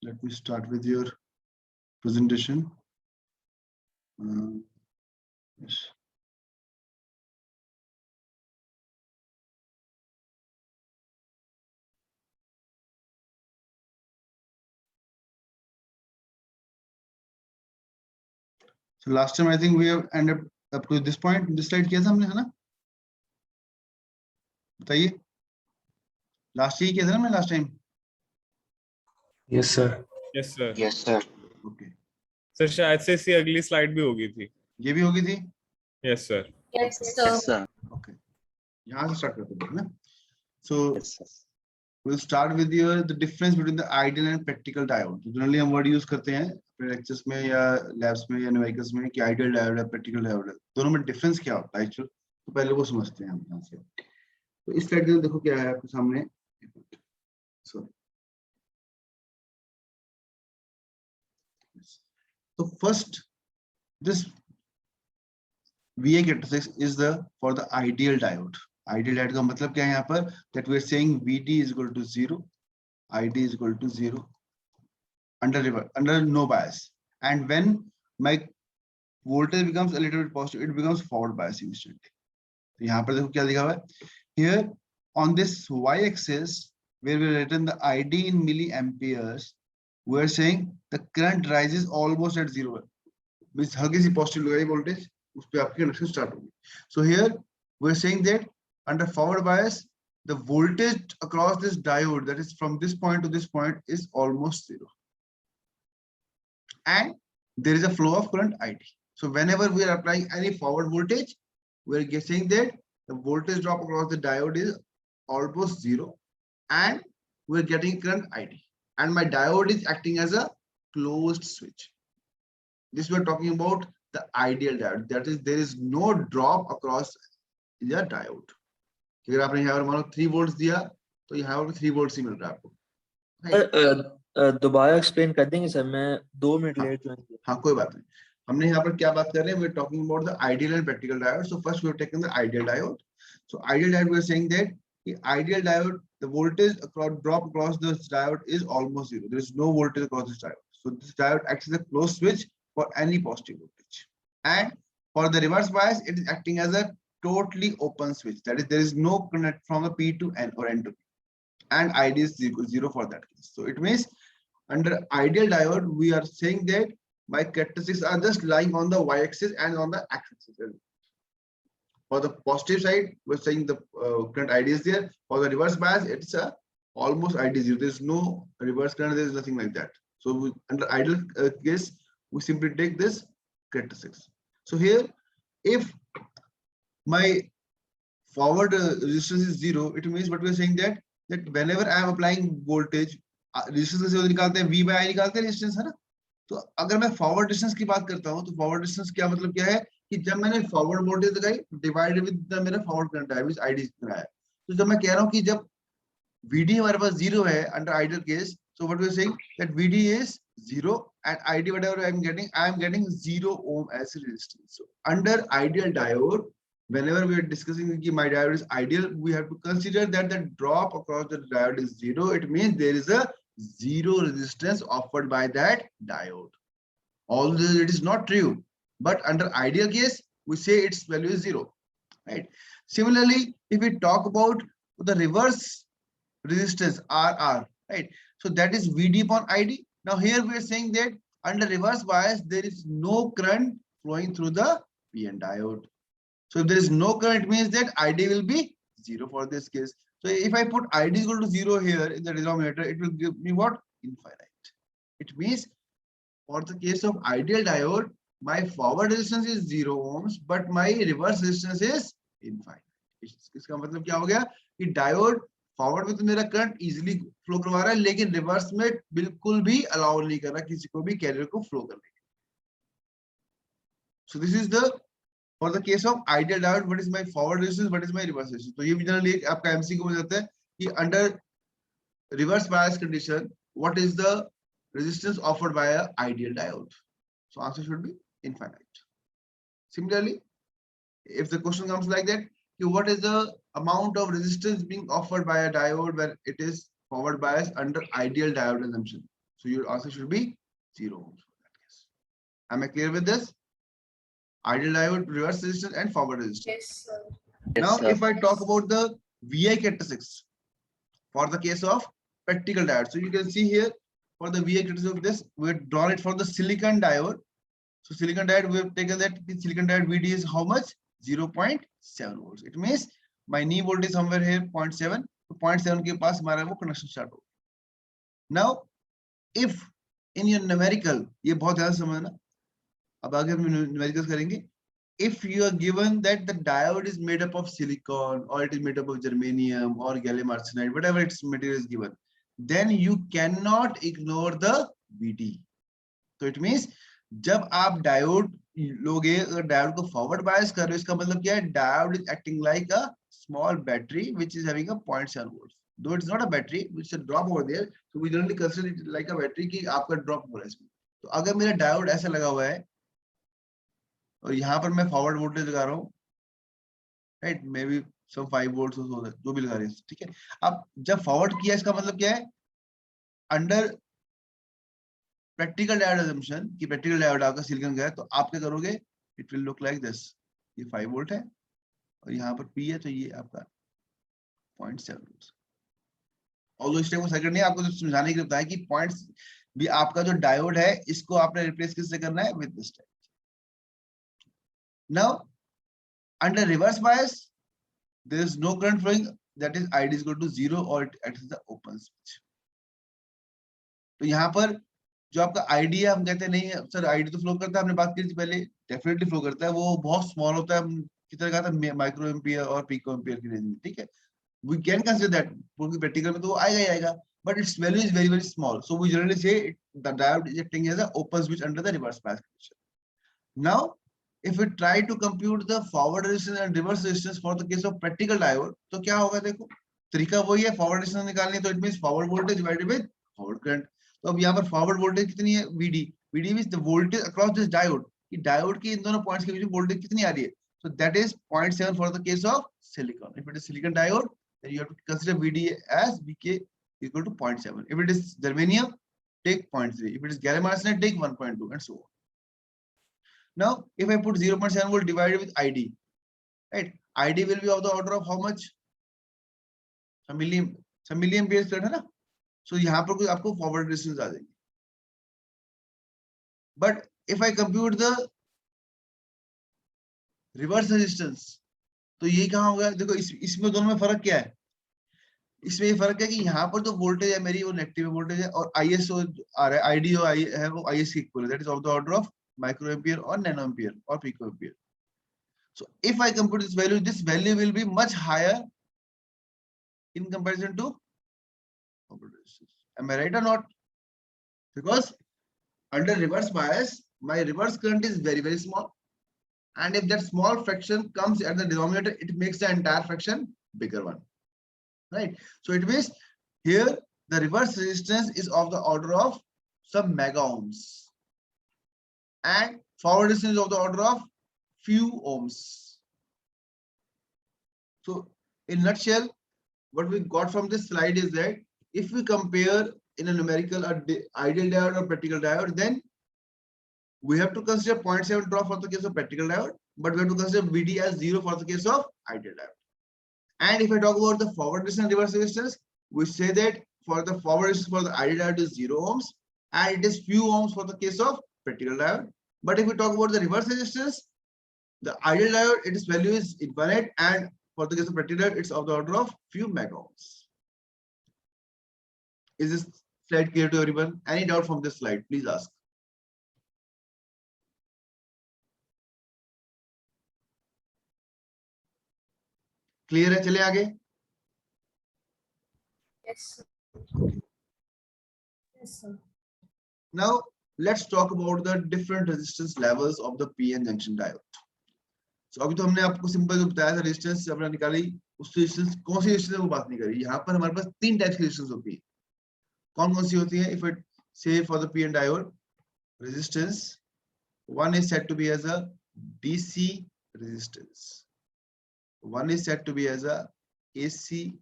let me start with your presentation. Yes. So last time I think we have ended up to this point. This slide किया था हमने, है ना? बताइए. Last year किया था ना मैं last time? Yes sir. Yes sir. Yes sir. Okay. Sir शायद से इसकी अगली स्लाइड भी होगी थी. ये भी होगी थी? Yes sir. Yes sir. Okay. यहाँ से start करते हैं ना? So Yes sir. we'll start with the difference between the ideal and practical diode. Generally हम word use करते हैं अपने lectures में या labs में या numericals में कि ideal diode है, practical diode है. दोनों में difference क्या होता है actual? तो पहले वो समझते हैं हम यहाँ से. तो इस slide में देखो क्या है आपके सामने. Sorry. So first, this VA characteristics is for the ideal diode. Ideal diode का मतलब क्या है यहाँ पर? That we are saying VD is equal to 0, ID is equal to 0 under no bias. And when my voltage becomes a little bit positive, it becomes forward bias instantly. तो यहाँ पर देखो क्या लिखा हुआ है? Here on this y-axis, where we written the ID in milliamperes, we are saying the current rises almost at 0. Means हल्की सी positive लगाई voltage, उस पे आपकी conduction start होगी. So here we are saying that under forward bias, the voltage across this diode, that is from this point to this point, is almost 0. And there is a flow of current ID. So whenever we are applying any forward voltage, we are guessing that the voltage drop across the diode is almost 0, and we are getting current ID. And my diode is acting as a closed switch. This we are talking about the ideal diode. That is, there is no drop across the diode. अगर आपने यहाँ पर मानो 3 volts दिया, तो यहाँ पर 3 volts ही मिल रहा है आपको. दोबारा एक्सप्लेन कर देंगे सर, मैं 2 मिनट लेट ज्वाइन किया. हाँ कोई बात नहीं. हमने यहाँ पर क्या बात कर रहे हैं? We're talking about the ideal and practical diode. So first we have taken the ideal diode. So ideal diode, we are saying that the ideal diode, the voltage drop across this diode is almost 0. There is no voltage across this diode. So this diode acts as a closed switch for any positive voltage. And for the reverse bias, it is acting as a totally open switch. That is, there is no connect from the P to N or N to P. And ID is 0 for that case. So it means under ideal diode, we are saying that my characteristics are just lying on the y-axis and on the x-axis. For the positive side, we're saying the current ID is there. For the reverse bias, it's a almost ID 0. There's no reverse current. There's nothing like that. So under ideal case, we simply take this characteristics. So here, if my forward resistance is 0, it means what we're saying that whenever I am applying voltage, resistance से निकालते हैं V by I निकालते हैं resistance, है ना? तो अगर मैं forward distance की बात करता हूँ, तो forward distance क्या मतलब क्या है कि जब मैंने forward voltage लगाई divided with the मेरा forward current है, which ID इतना है. तो जब मैं कह रहा हूँ कि जब VD हमारे पास 0 है under ideal case, so what we are saying that VD is 0 and ID whatever I am getting 0 ohm as resistance. So under ideal diode, whenever we are discussing that my diode is ideal, we have to consider that the drop across the diode is 0. It means there is a 0 resistance offered by that diode. Although it is not true, but under ideal case, we say its value is 0. Right? Similarly, if we talk about the reverse resistance RR, right? So that is VD upon ID. Now here we are saying that under reverse bias, there is no current flowing through the PN diode. So if there is no current, it means that ID will be 0 for this case. So if I put ID is equal to 0 here in the denominator, it will give me what? Infinite. It means for the case of ideal diode, my forward resistance is 0 ohms, but my reverse resistance is infinite. इसका मतलब क्या हो गया कि diode forward में तो मेरा current easily flow करवा रहा है, लेकिन reverse में बिल्कुल भी allow नहीं कर रहा किसी को भी carrier को flow करने के. So this is the for the case of ideal diode, what is my forward resistance, what is my reverse resistance. तो ये भी generally आपका MCQ में जाता है कि under reverse bias condition, what is the resistance offered by a ideal diode. So answer should be infinite. Similarly, if the question comes like that, what is the amount of resistance being offered by a diode when it is forward bias under ideal diode assumption? So your answer should be 0 ohms for that case. Am I clear with this? Ideal diode, reverse resistance, and forward resistance. Yes, sir. Now, if I talk about the VI characteristics for the case of practical diode, so you can see here for the VI characteristics of this, we have drawn it for the silicon diode. So silicon diode, we have taken that the silicon diode VD is how much? 0.7 volts. It means my knee voltage is somewhere here 0.7. So 0.7 के पास हमारा वो connection start हो. Now, if in your numerical, ये बहुत ध्यान से समझना. अब आगे हम numericals करेंगे. If you are given that the diode is made up of silicon or it is made up of germanium or gallium arsenide, whatever its material is given, then you cannot ignore the VD. So it means जब आप diode लोगे, अगर diode को forward bias कर रहे हो, इसका मतलब क्या है? Diode is acting like a small battery which is having a 0.7 volt. Though it's not a battery which is drop over there, so we generally consider it like a battery कि आपका drop हो रहा है इसमें. तो अगर मेरा diode ऐसा लगा हुआ है और यहाँ पर मैं फॉरवर्ड वोल्टेज लगा रहा हूँ, right, maybe some 5 volts जो भी लगा रहे हैं, ठीक है. अब जब फॉरवर्ड किया इसका मतलब क्या है? अंडर प्रैक्टिकल डायोड assumption कि प्रैक्टिकल डायोड आपका सिलिकॉन का है, तो आप क्या करोगे? It will look like this. ये 5 वोल्ट है और यहाँ पर P है, तो ये आपका 0.7 वोल्ट. और इस टाइप का सर्किट नहीं, आपको तो समझाने के लिए बताया कि पॉइंट्स भी आपका जो डायोड है इसको आपने रिप्लेस किससे करना है? With this type. Now under reverse bias there is no current flowing, that is ID is equal to 0 और it acts as the open switch. तो यहाँ पर जो आपका आईडी है, हम कहते हैं नहीं सर आईडी तो फ्लो करता है, हमने बात की थी पहले, डेफिनेटली फ्लो करता है, वो बहुत स्मॉल होता है, हम कितना कहा था माइक्रो एम्पियर और पिको एम्पियर की रेंज में, ठीक है. वी कैन कंसीडर दैट, क्योंकि प्रैक्टिकल में तो वो आएगा ही आएगा, but it's value is very very small, so we generally say the diode is acting as a open switch under the reverse bias condition. Now if we try to compute the forward resistance and reverse resistance for the case of practical diode, तो क्या होगा? देखो तरीका वही है, forward resistance निकालनी है, तो it means forward voltage divided by forward current. तो अब यहाँ पर फॉरवर्ड वोल्टेज कितनी है? VD. VD means the voltage across this diode, कि डायोड की इन दोनों पॉइंट्स के बीच में वोल्टेज कितनी आ रही है? So that is 0.7 for the case of silicon. If it is silicon diode, then you have to consider VD as VK equal to 0.7. If it is germanium, take 0.3. If it is gallium arsenide, take 1.2 and so on. Now, if I put 0.7 volt divided with ID, right? ID will be of the order of how much? Some milliamperes current है ना? So यहाँ पर कोई आपको forward resistance आ जाएगी. But if I compute the reverse resistance, तो ये कहाँ होगा? देखो इसमें दोनों में फर्क क्या है? इसमें ये फर्क है कि यहाँ पर जो वोल्टेज है मेरी वो नेगेटिव वोल्टेज है, और ISO आ रहा है, ID है वो IS के इक्वल है, that is of the order of microampere or nanoampere or picoampere. So if I compute this value will be much higher in comparison to forward resistance. Am I right or not? Because under reverse bias, my reverse current is very very small, and if that small fraction comes at the denominator, it makes the entire fraction bigger one, right? So it means here the reverse resistance is of the order of some mega ohms, and forward resistance is of the order of few ohms. So in nutshell, what we got from this slide is that if we compare in a numerical ideal diode or practical diode, then we have to consider 0.7 drop for the case of practical diode, but we have to consider VD as 0 for the case of ideal diode. And if I talk about the forward resistance and reverse resistance, we say that for the forward resistance for the ideal diode is 0 ohms, and it is few ohms for the case of practical diode. But if we talk about the reverse resistance, the ideal diode, its value is infinite, and for the case of practical diode, it's of the order of few mega ohms. Is this slide clear to everyone? Any doubt from this slide? Please ask. Clear है? चले आगे. Yes, sir. Yes, sir. Now let's talk about the different resistance levels of the PN junction diode. So अभी तो हमने आपको simple जो बताया था रेजिस्टेंस अपना निकाली, उस रेजिस्टेंस कौन सी रेजिस्टेंस वो बात नहीं करी. यहाँ पर हमारे पास तीन टाइप्स की रेजिस्टेंस होती है. कौन कौन सी होती है? If it say for the PN diode resistance, one is said to be as a DC resistance, one is said to be as a AC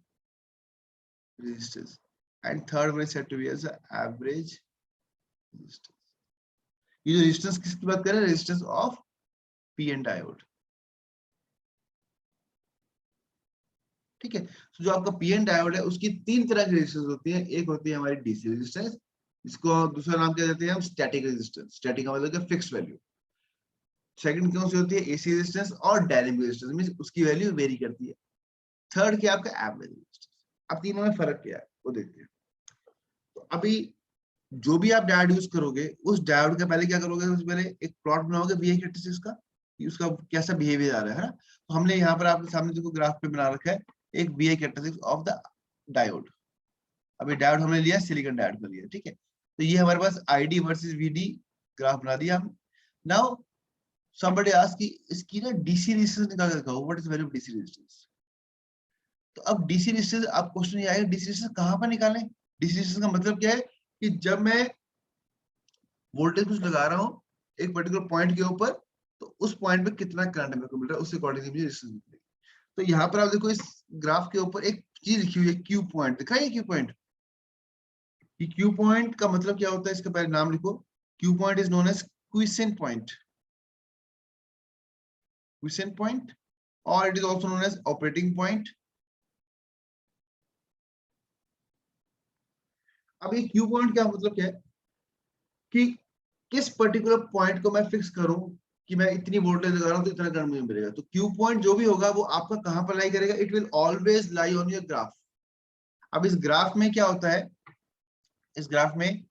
resistance, and third one is said to be as a average ये जो resistance किसकी बात कर रहे हैं, resistance of PN diode. ठीक है, तो जो आपका पीएन डायोड है उसकी तीन तरह की रेजिस्टेंस होती है। एक होती है हमारी डीसी रेजिस्टेंस, जिसको दूसरा नाम क्या देते हैं हम, स्टैटिक रेजिस्टेंस। स्टैटिक का मतलब फिक्स वैल्यू। सेकंड कौन सी होती है, एसी रेजिस्टेंस और डायनेमिक रेजिस्टेंस, मींस उसकी वैल्यू वेरी करती है। थर्ड क्या आपका एवरेज रेजिस्टेंस। अब तीनों में फर्क क्या है वो देखते हैं। तो अभी जो भी आप डायोड यूज करोगे, उस डायोड के पहले क्या करोगे, उससे पहले एक प्लॉट बनाओगे वी आई कैरेक्टरिस्टिक्स का, कि उसका कैसा बिहेवियर आ रहा है ना। तो हमने यहाँ पर आपके सामने जो ग्राफ पे बना रखा है एक V I characteristics of the diode. अभी डायोड हमने लिया, सिलिकॉन डायोड का लिया, ठीक है। तो ये हमारे पास आईडी वर्सेस वीडी ग्राफ बना दिया हम। नाउ somebody ask कि इसकी ना डीसी रेजिस्टेंस निकाल के दिखाओ, what is value of DC resistance. तो अब डीसी रेजिस्टेंस, आप क्वेश्चन ये आएगा डीसी रेजिस्टेंस कहां पर निकालें। डीसी रेजिस्टेंस का मतलब क्या है कि जब मैं वोल्टेज कुछ लगा रहा हूँ एक पर्टिकुलर पॉइंट के ऊपर, तो उस पॉइंट पे कितना करंट मेरे को मिल रहा है, उसके अकॉर्डिंगली मुझे रेजिस्टेंस मिलेगी। तो यहाँ पर आप देखो इस ग्राफ के ऊपर एक चीज लिखी हुई है, क्यू पॉइंट दिखा है। क्यू पॉइंट, ये क्यू पॉइंट का मतलब क्या होता है, इसका पहले नाम लिखो। Q point is known as quiescent point, quiescent point, और it is also known as operating point. अब ये क्यू पॉइंट क्या मतलब क्या है कि किस पर्टिकुलर पॉइंट को मैं फिक्स करूं कि मैं इतनी वोल्टेज लगा रहा हूं तो इतना करंट मुझे मिलेगा। तो क्यू पॉइंट जो भी होगा वो आपका कहां पर लाई करेगा, it will always lie on your graph. अब इस ग्राफ में क्या होता है, इस ग्राफ में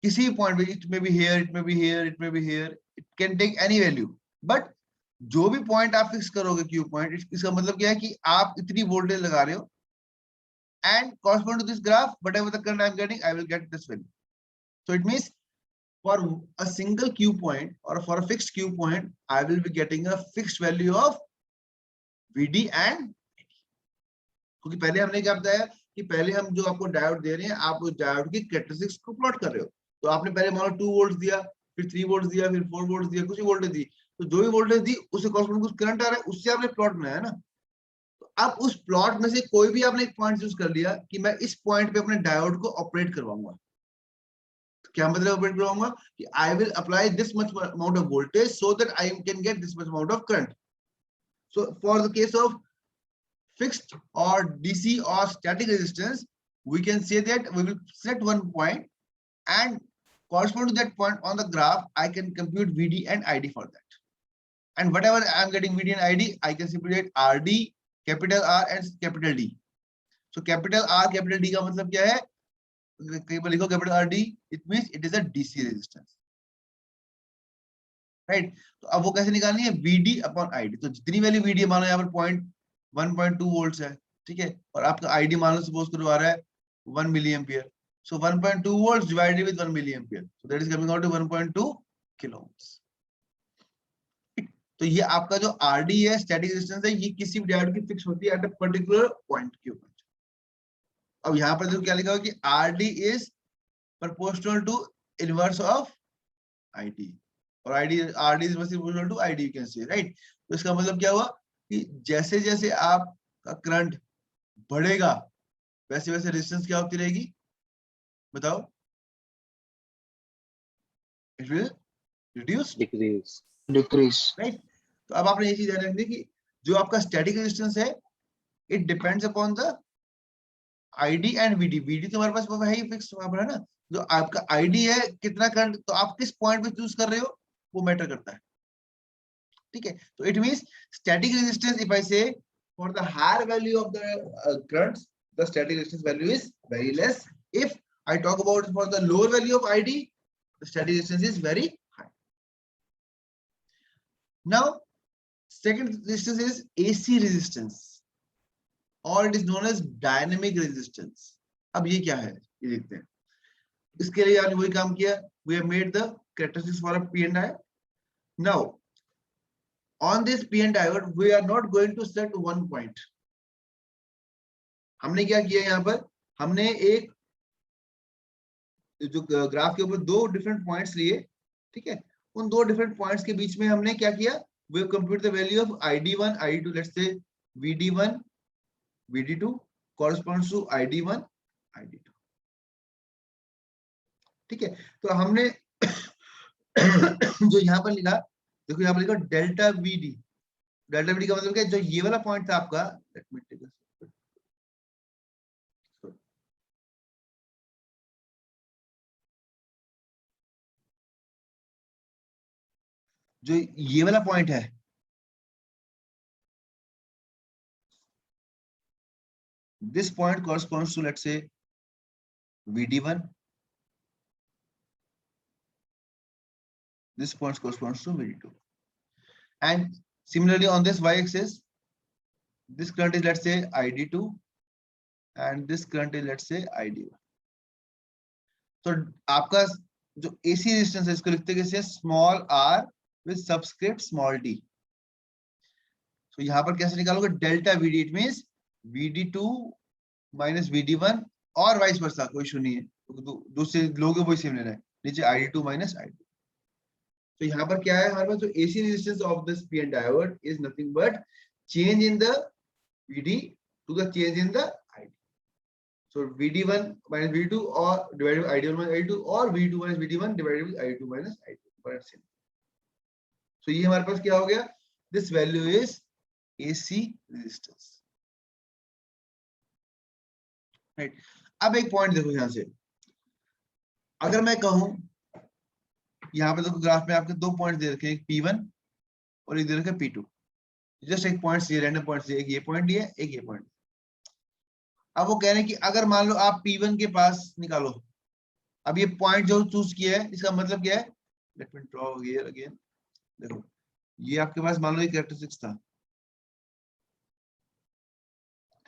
किसी पॉइंट पे, it may be here, it may be here, it may be here, it can take any value, but जो भी पॉइंट आप फिक्स करोगे क्यू पॉइंट, इसका मतलब क्या है कि आप इतनी वोल्टेज लगा रहे हो, and correspond to this graph, whatever the current I'm getting, I will get this value. So it means for a single Q point or for a fixed Q point, I will be getting a fixed value of VD and क्योंकि पहले हमने क्या बताया कि पहले हम जो आपको डायोड दे रहे हैं, आप उस डायोड की कैरेक्टरिस्टिक्स को प्लॉट कर रहे हो। तो आपने पहले मान लो 2 वोल्ट दिया, फिर 3 वोल्ट दिया, फिर 4 वोल्ट दिया, कुछ वोल्टेज दी, तो जो भी वोल्टेज दी उससे कॉरेस्पॉन्ड कुछ करंट आ रहा है, उससे आपने प्लॉट बनाया ना। अब उस प्लॉट में से कोई भी आपने एक पॉइंट चूज कर लिया कि मैं इस पॉइंट पे अपने डायोड को ऑपरेट करवाऊंगा। तो क्या मतलब ऑपरेट करवाऊंगा कि I will apply this much amount of voltage so that I can get this much amount of current. So for the case of fixed or DC or static resistance, we can say that we will set one point and correspond to that point on the graph, I can compute VD and ID for that. And whatever I am getting VD and ID, I can simply get RD, capital R and capital D. So capital R, capital D का मतलब क्या है, कहीं पर लिखो capital RD, it means it is a DC resistance, right? तो अब वो कैसे निकालनी है, VD upon ID। तो जितनी वैल्यू VD मानो यहाँ पर 1.2 वोल्ट्स है, ठीक है, और आपका आईडी मान लो सपोज करो आ रहा है 1 milli ampere. So 1.2 volts divided with 1 milli ampere, so that is coming out to 1.2 kilo ohms. तो ये आपका जो आरडी है, स्टैटिक रेजिस्टेंस है, ये किसी भी डायोड की फिक्स होती है एट अ पर्टिकुलर पॉइंट के ऊपर। अब यहाँ पर देखो क्या लिखा हुआ कि RD is proportional to inverse of ID, और ID RD is proportional to ID, you can say, right. तो इसका मतलब क्या हुआ कि जैसे जैसे आपका करंट बढ़ेगा वैसे वैसे रेजिस्टेंस क्या होती रहेगी, बताओ, it will reduce, decrease, decrease. Right. तो अब आपने ये चीज ध्यान रखनी कि जो आपका स्टैटिक रेजिस्टेंस है, it depends upon the ID and VD. VD तो हमारे पास वो है ही फिक्स वहां पर है ना। जो आपका आईडी है कितना करंट, तो आप किस पॉइंट पे चूज कर रहे हो वो मैटर करता है, ठीक है। तो it means static resistance, if I से for the higher value of the currents, the static resistance value is very less. If I talk about for the lower value of ID, the static resistance is very high. Now second resistance is AC resistance, or it is known as dynamic resistance. अब ये क्या है ये देखते हैं। इसके लिए आपने वही काम किया, we have made the characteristics for a PN diode. Now on this PN diode we are not going to set one point. हमने क्या किया यहाँ पर, हमने एक जो ग्राफ के ऊपर दो डिफरेंट पॉइंट्स लिए, ठीक है। उन दो डिफरेंट पॉइंट्स के बीच में हमने क्या किया, we compute the value of ID1 ID2, let's say VD1 VD2 corresponds to ID1 ID2, ठीक है, तो हमने जो यहाँ पर लिखा, देखो यहाँ पर लिखा डेल्टा वीडी। डेल्टा वीडी का मतलब क्या है, जो ये वाला पॉइंट था आपका, लेट मी टेक जो ये वाला पॉइंट है, this point corresponds to let's say VD1, this point corresponds to VD2, and similarly on this y-axis this current is let's say ID2 and this current is let's say ID1. तो आपका जो AC resistance है इसको लिखते हैं कैसे, small r with subscript small d. तो यहाँ पर कैसे निकालोगे, delta VD, it means VD2 minus VD1 और वाइस वर्सा, कोई इशू नहीं है, तो दूसरे लोगों वही सेम लेना है, नीचे ID2 माइनस ID. तो यहाँ पर क्या है हमारे पास, जो AC resistance of this PN diode is nothing but change in the VD to the change in the ID. So VD1 minus VD2 or divided by ID1 minus ID2 or VD2 minus VD1 divided by ID2 minus ID2. So ये हमारे पास क्या हो गया, this value is AC resistance. Right. अब एक point देखो यहाँ से, अगर मैं कहूं यहाँ पे देखो ग्राफ में आपके दो पॉइंट दे रखे हैं, एक P1 और एक दे रखे P2. जस्ट एक पॉइंट ये रैंडम पॉइंट, एक ये पॉइंट दिया, एक ये पॉइंट. अब वो कह रहे हैं कि अगर मान लो आप P1 के पास निकालो, अब ये पॉइंट जो चूज किया है इसका मतलब क्या है, let me draw here again. देखो ये आपके पास मान लो ये कैरेक्टरिस्टिक्स था,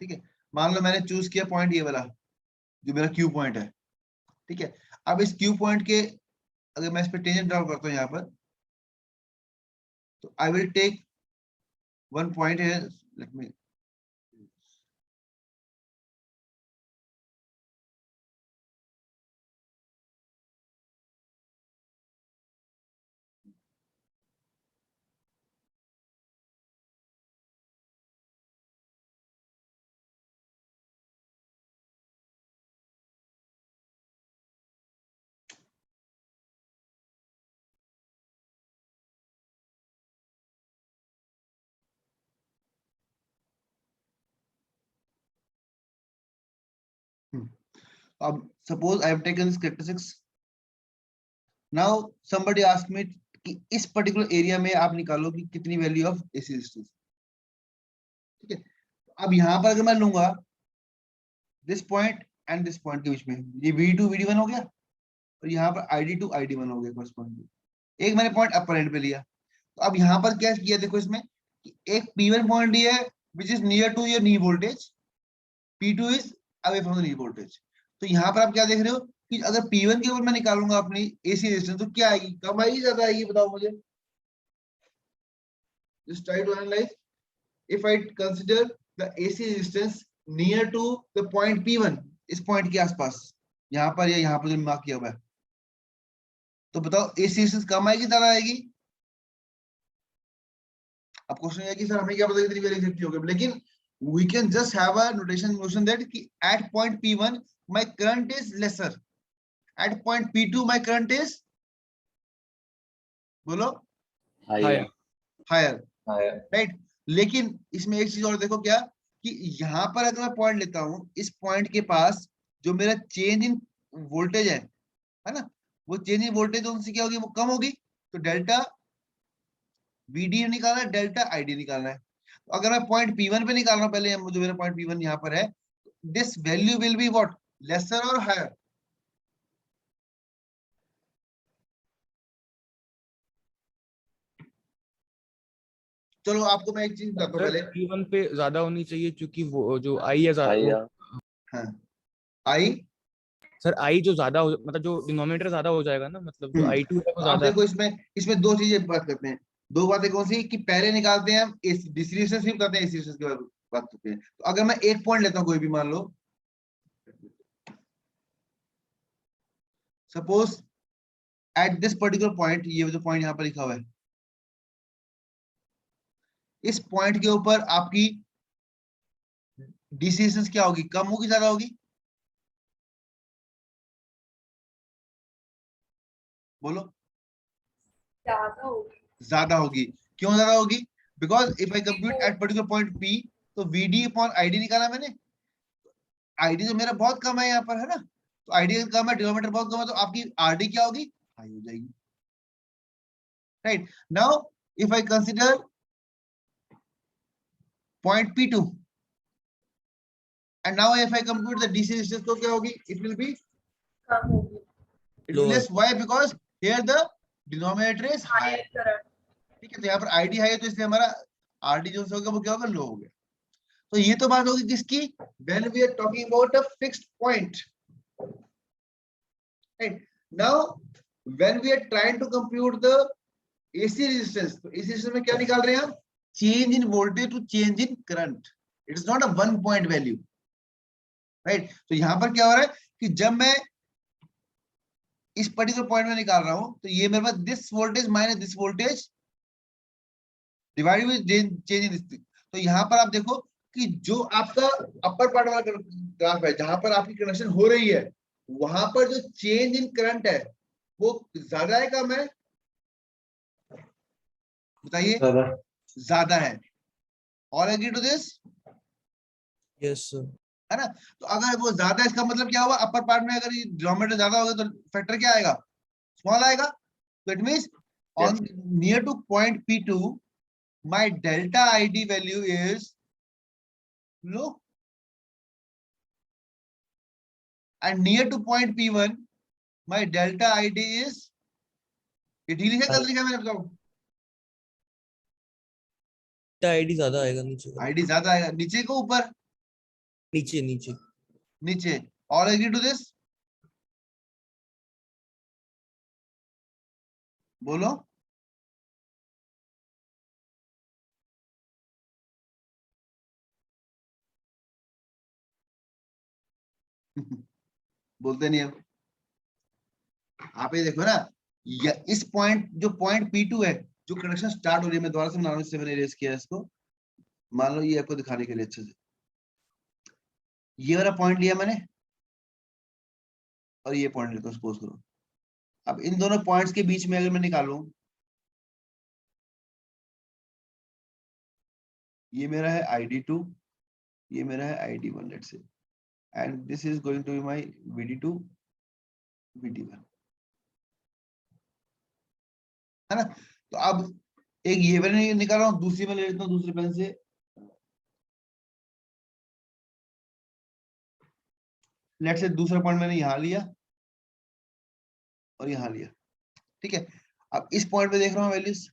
ठीक है, मान लो मैंने चूज किया पॉइंट ये वाला जो मेरा क्यू पॉइंट है, ठीक है. अब इस क्यू पॉइंट के अगर मैं इस पे टेंजेंट ड्रॉ करता हूँ यहाँ पर, तो I will take one point है, लेट मी अब suppose I have taken this characteristics. Now somebody asked me कि इस पर्टिकुलर एरिया में आप निकालो कि कितनी वैल्यू ऑफ AC रेजिस्टेंस, ठीक है. अब यहाँ पर अगर मैं लूंगा this point and this point के बीच में, ये VD2 VD1 हो गया और यहाँ पर ID2 ID1 हो गया correspondingly. एक मैंने पॉइंट अपर एंड पे लिया. तो अब यहाँ पर क्या किया, देखो इसमें कि एक P1 पॉइंट लिया है which is near to your knee voltage, P2 is away from the knee voltage. तो यहाँ पर आप क्या देख रहे हो कि अगर P1 के ऊपर मैं निकालूंगा अपनी AC रेजिस्टेंस तो क्या आएगी, कम आएगी ज्यादा आएगी, बताओ मुझे. Just try to analyze. If I consider the AC resistance near to the point P1, इस पॉइंट के आसपास, यहाँ पर या यहाँ पर जो मार्क किया हुआ है, तो बताओ AC रेजिस्टेंस कम आएगी ज्यादा आएगी. अब क्वेश्चन है कि सर हमें क्या पता कितनी वैल्यू एक्सेप्ट होगी, लेकिन we can just have a notion that कि at point P1 my current is lesser, at point P2 my current is, बोलो, higher. higher, Higher. right. लेकिन इसमें एक चीज और देखो क्या, कि यहाँ पर अगर मैं पॉइंट लेता हूँ, इस पॉइंट के पास जो मेरा चेंज इन वोल्टेज है ना, वो चेंज इन वोल्टेज उनसे क्या होगी, वो कम होगी. तो डेल्टा VD निकालना है, डेल्टा ID निकालना है. तो अगर मैं पॉइंट P1 पे निकाल रहा हूँ, पहले जो मेरा पॉइंट P1 यहाँ पर है, this value will be what, lesser और हायर. चलो आपको मैं एक चीज बताता हूँ पहले. P1 पे ज्यादा होनी चाहिए क्योंकि वो जो I है ज्यादा, हाँ I, सर I जो ज्यादा मतलब जो डिनोमिनेटर ज्यादा हो जाएगा ना, मतलब जो I2 है वो आप ज्यादा. देखो इसमें दो चीजें बात करते हैं. दो बातें कौन सी, कि पहले निकालते हैं हम DC रेजिस्टेंस, फिर बताते हैं AC रेजिस्टेंस के बारे में बात करते हैं. तो अगर मैं एक पॉइंट लेता हूँ कोई भी, मान लो suppose at this particular point, ये जो पॉइंट यहाँ पर लिखा हुआ है, इस पॉइंट के ऊपर आपकी DC रेजिस्टेंस क्या होगी, कम होगी ज्यादा होगी, बोलो। ज्यादा होगी। ज्यादा होगी। क्यों ज्यादा होगी? Because if I compute at particular point P, तो VD अपॉन ID निकाला मैंने। ID तो मेरा बहुत कम है यहाँ पर, है ना? तो ID कम है, डिनोमिनेटर बहुत कम है, तो आपकी RD क्या होगी? हाई हो जाएगी। Right now if I consider point P2 and now if I compute the DC resistance, तो क्या होगी? It will be कम होगी। it will Lower. less. Why? Because here the denominator is high. Higher current. ठीक है, तो यहाँ पर ID high है, तो इसलिए हमारा RD जो होगा वो क्या होगा? लो हो गया। तो ये तो बात होगी किसकी? When we are talking about a fixed point. Right now when we are trying to compute the AC resistance, तो AC resistance में क्या निकाल रहे हैं हम? Change in voltage to change in current. It is not a one point value. Right तो यहां पर क्या हो रहा है कि जब मैं इस पर्टिकुलर पॉइंट में निकाल रहा हूं, तो ये मेरे पास this voltage minus this voltage divided with change in this. तो यहां पर आप देखो कि जो आपका अपर पार्ट वाला ग्राफ है, जहां पर आपकी कनेक्शन हो रही है, वहां पर जो चेंज इन करंट है वो ज्यादा है कम है? बताइए। ज्यादा है। All agree to this? Yes sir. है ना? तो अगर वो ज्यादा है, इसका मतलब क्या होगा? अपर पार्ट में अगर ये डिनोमिनेटर ज्यादा होगा तो फैक्टर क्या आएगा? स्मॉल आएगा। तो it means on near to point P2 my delta ID value is low, and near to point P1 my delta ID is, ये ठीक लिखा गलत लिखा मैंने? बताओ। आईडी ज्यादा आएगा नीचे का। ID ज्यादा आएगा। नीचे को ऊपर? नीचे नीचे। नीचे। All agree to this? बोलो। बोलते नहीं अब। आप ये देखो ना, इस पॉइंट जो पॉइंट P2 है, जो कनेक्शन स्टार्ट हो रही है, मैं दोबारा से बना रहा हूं, इससे मैंने इरेज किया इसको। मान लो ये आपको दिखाने के लिए अच्छे से, ये वाला पॉइंट लिया मैंने और ये पॉइंट लेता हूं, सपोज करो। अब इन दोनों पॉइंट्स के बीच में अगर मैं निकालूं, ये मेरा है ID2, ये मेरा है ID1, let's say, and this is going to be my VD2 VD1, है ना? तो अब एक ये मैंने निकाल रहा हूं, दूसरी में ले लेता हूं दूसरे पेन से। लेट्स से दूसरा पॉइंट मैंने यहां लिया और यहां लिया। ठीक है, अब इस पॉइंट पे देख रहा हूं वैल्यूज।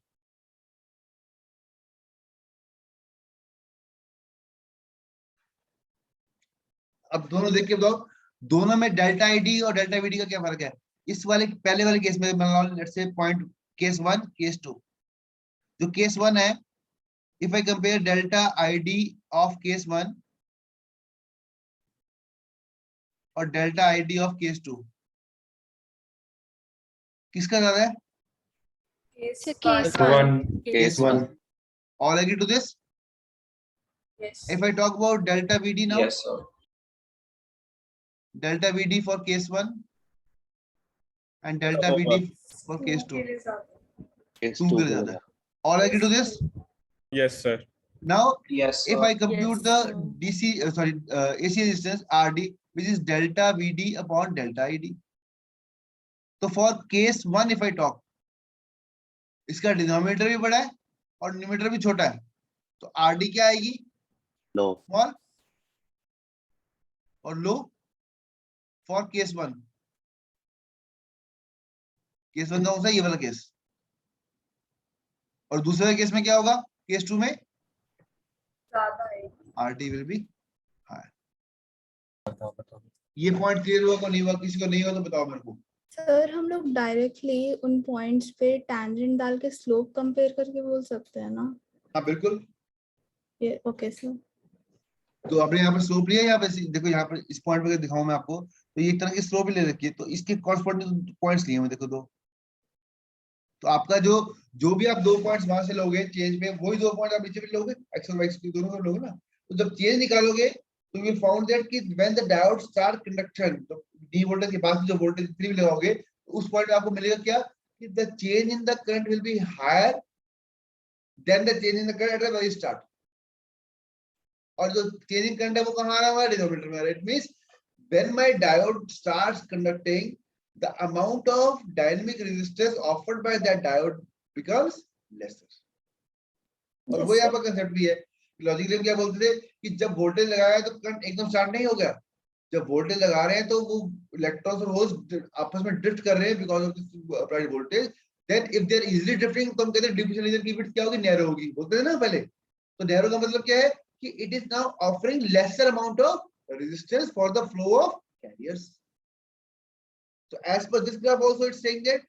अब दोनों देख के बताओ, दोनों में डेल्टा आईडी और डेल्टा वीडी का क्या फर्क है? इस वाले पहले वाले केस में मान लो let's say point case 1 case 2। जो केस 1 है, if I compare delta ID of case 1 और डेल्टा आईडी ऑफ केस 2, किसका ज्यादा है? Case one. All agree to this? Yes. If I talk about delta VD now, Yes, sir. delta VD for case 1 and delta VD for case 2. Case 2 two के के ज्यादा लिए। है। All agree to this? Yes, sir. Now, Yes, if sir. I compute Yes, the sir. DC, AC resistance RD, which is delta VD upon delta ID. तो for case 1 if I talk, इसका denominator भी बड़ा है और numerator भी छोटा है, तो RD क्या आएगी? Low. स्मॉल। और लो फॉर केस 1। केस 1 कौन सा? ये वाला केस। और दूसरे केस में क्या होगा? केस 2 में ज्यादा है। RT will be high. ये पॉइंट क्लियर हुआ को नहीं हुआ? किसी को नहीं हुआ तो बताओ मेरे को। सर हम लोग डायरेक्टली उन पॉइंट्स पे टैंजेंट डाल के स्लोप कंपेयर करके बोल सकते हैं ना? हाँ बिल्कुल। ये ओके सर। तो आपने यहाँ पर स्लोप लिया, यहाँ पे देखो, यहाँ पर इस पॉइंट पे दिखाऊं मैं आपको, तो ये एक तरह की स्लोप ही ले रखी है, तो इसके कॉरस्पॉन्डिंग पॉइंट्स लिए हैं देखो दो। तो आपका जो भी आप 2 पॉइंट्स वहां से लोगे चेंज में, वही 2 पॉइंट आप नीचे भी लोगे, एक्स और वाई दोनों को लोगे ना। तो जब चेंज निकालोगे तो यू विल फाउंड दैट कि when the diode start conduction, तो डी वोल्टेज के बाद जो वोल्टेज 3 लगाओगे, तो उस पॉइंट पे आपको मिलेगा क्या? कि the change in the current will be higher than the change in the current at the very start. और जो changing current है वो कहाँ आ रहा है, हमारे डिनोमिनेटर में आ रहा है. It means when my diode starts conducting, the amount of dynamic resistance offered by that diode becomes lesser. और वो यहाँ पर कंसेप्ट भी है. लॉजिकली हम क्या बोलते थे कि जब वोल्टेज लगाया तो करंट एकदम स्टार्ट नहीं हो गया. जब वोल्टेज लगा रहे हैं तो वो इलेक्ट्रॉन्स और होल्स आपस में ड्रिफ्ट कर रहे हैं because of this applied voltage. Then if they are easily drifting तो हम कहते हैं डिफ्यूजन रीजन की विड्थ क्या होगी, नैरो होगी. बोलते थे ना पहले. तो नैरो का मतलब क्या है कि it is now offering lesser amount of resistance for the flow of carriers. So as per this graph also it's saying that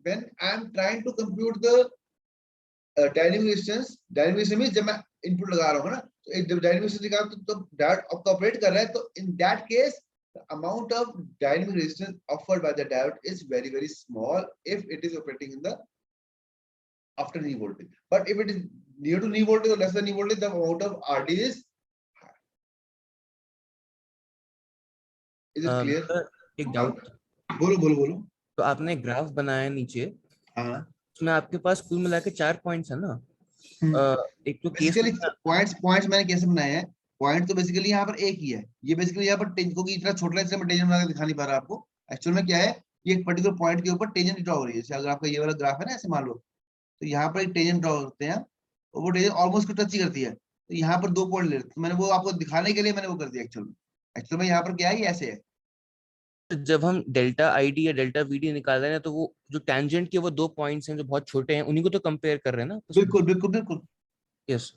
when I am trying to compute the dynamic resistance means जब मैं input लगा रहा हूँ ना, तो एक dynamic resistance निकाल तो डायोड आपका ऑपरेट कर रहा है, तो in that case the amount of dynamic resistance offered by the diode is very very small if it is operating in the after knee voltage. But if it is near to knee voltage or less than knee voltage, the amount of RD is higher. Is it clear? Sir एक doubt. बोलो बोलो बोलो. तो आपने graph बनाया नीचे, हाँ. उसमें आपके पास कुल मिला के 4 पॉइंट्स है ना. एक तो केस बेसिकली पॉइंट्स मैंने कैसे बनाए हैं. पॉइंट तो बेसिकली यहाँ पर एक ही है. ये बेसिकली यहाँ पर क्योंकि इतना छोटा है इसलिए मैं टेंजेंट बना के दिखा नहीं पा रहा आपको. एक्चुअल में क्या है, ये एक पर्टिकुलर पॉइंट के ऊपर टेंजेंट ड्रॉ हो रही है. जैसे अगर आपका ये वाला ग्राफ है ना, ऐसे मान लो, तो यहाँ पर एक टेंजेंट ड्रॉ करते हैं और वो टेंजेंट ऑलमोस्ट टच ही करती है. तो यहाँ पर 2 पॉइंट ले, तो मैंने वो आपको दिखाने के लिए मैंने वो कर दिया. एक्चुअल में यहाँ पर क्या है, ये ऐसे है. जब हम डेल्टा आईडी या डेल्टा वीडी निकाल रहे हैं तो वो जो टेंजेंट के वो 2 पॉइंट्स हैं जो बहुत छोटे हैं, उन्हीं को तो कंपेयर कर रहे हैं ना. बिल्कुल बिल्कुल बिल्कुल. यस,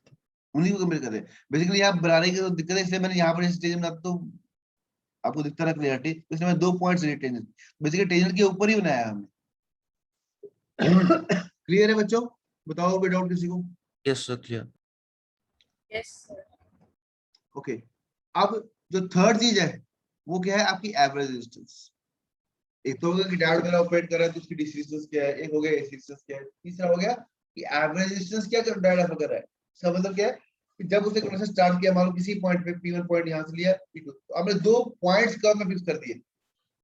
उन्हीं को कंपेयर कर रहे हैं. बेसिकली यहाँ बनाने की तो दिक्कत है, इसलिए मैंने यहाँ पर इस टेंजेंट तो आपको दिखता रहा क्लियरिटी, इसलिए मैं 2 पॉइंट्स लिए टेंजेंट. बेसिकली टेंजेंट के ऊपर ही बनाया हमने. क्लियर है बच्चों? बताओ कोई डाउट किसी को? Yes sir, clear. Yes, sir. Okay. अब जो थर्ड चीज है वो क्या है, आपकी एवरेज रेजिस्टेंस. एक तो हो गया कि डायोड मेरा ऑपरेट कर रहा है तो उसकी डीसी रेजिस्टेंस क्या है, एक हो गया एसी रेजिस्टेंस क्या है, तीसरा हो गया कि एवरेज रेजिस्टेंस क्या कर डायोड ऑफर कर रहा है. इसका मतलब क्या है कि जब उसने कनेक्शन स्टार्ट किया, मान लो किसी पॉइंट पे P1 पॉइंट यहां से लिया, P2, तो आपने 2 पॉइंट्स कर्व में फिक्स कर दिए.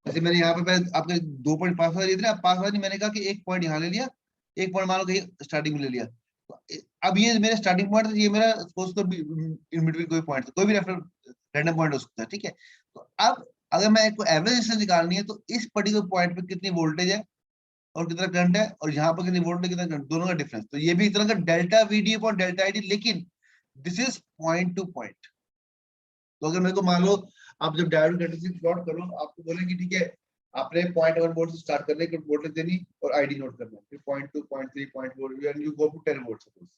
जैसे मैंने यहाँ पे आपने 2 पॉइंट पास वाला लिए थे ना, पास वाला नहीं, मैंने कहा कि एक पॉइंट यहाँ ले लिया, एक पॉइंट मान लो कहीं स्टार्टिंग में ले लिया. अब ये मेरा स्टार्टिंग पॉइंट, ये मेरा सपोज तो इन बिटवीन कोई पॉइंट, कोई भी रैंडम पॉइंट हो सकता है. ठीक है. तो अब अगर मैं एक एवरेज रेजिस्टेंस निकालनी है तो इस पर्टिकुलर पॉइंट पे कितनी वोल्टेज है और कितना करंट है, और यहाँ पर कितनी वोल्टेज कितना करंट, दोनों का डिफरेंस. तो ये भी एक तरह का delta VD upon delta ID, लेकिन this is point to point. तो अगर मेरे को मान लो आप जब डायोड कैरेक्टरिस्टिक प्लॉट करो, आपको बोले कि ठीक है आपने 0.1 वोल्ट से स्टार्ट करने की वोल्टेज देनी और आईडी नोट करना, फिर 0.2 0.3 0.4 and you go to 10 volt suppose.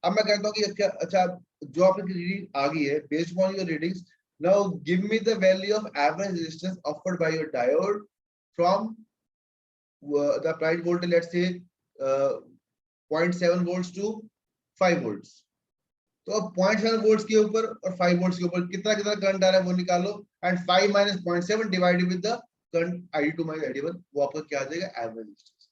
अब मैं कहता हूं कि अच्छा जो आपकी रीडिंग आ गई है, based on your readings, now give me the value of average resistance offered by your diode from the applied voltage, let's say 0.7 volts to 5 volts. तो अब 0.7 वोल्ट्स के ऊपर और 5 वोल्ट्स के ऊपर कितना कितना करंट आ रहा है वो निकालो, and 5 minus 0.7 divided with the current ID2 minus ID1, वो आपका क्या आ जाएगा, एवरेज रेजिस्टेंस.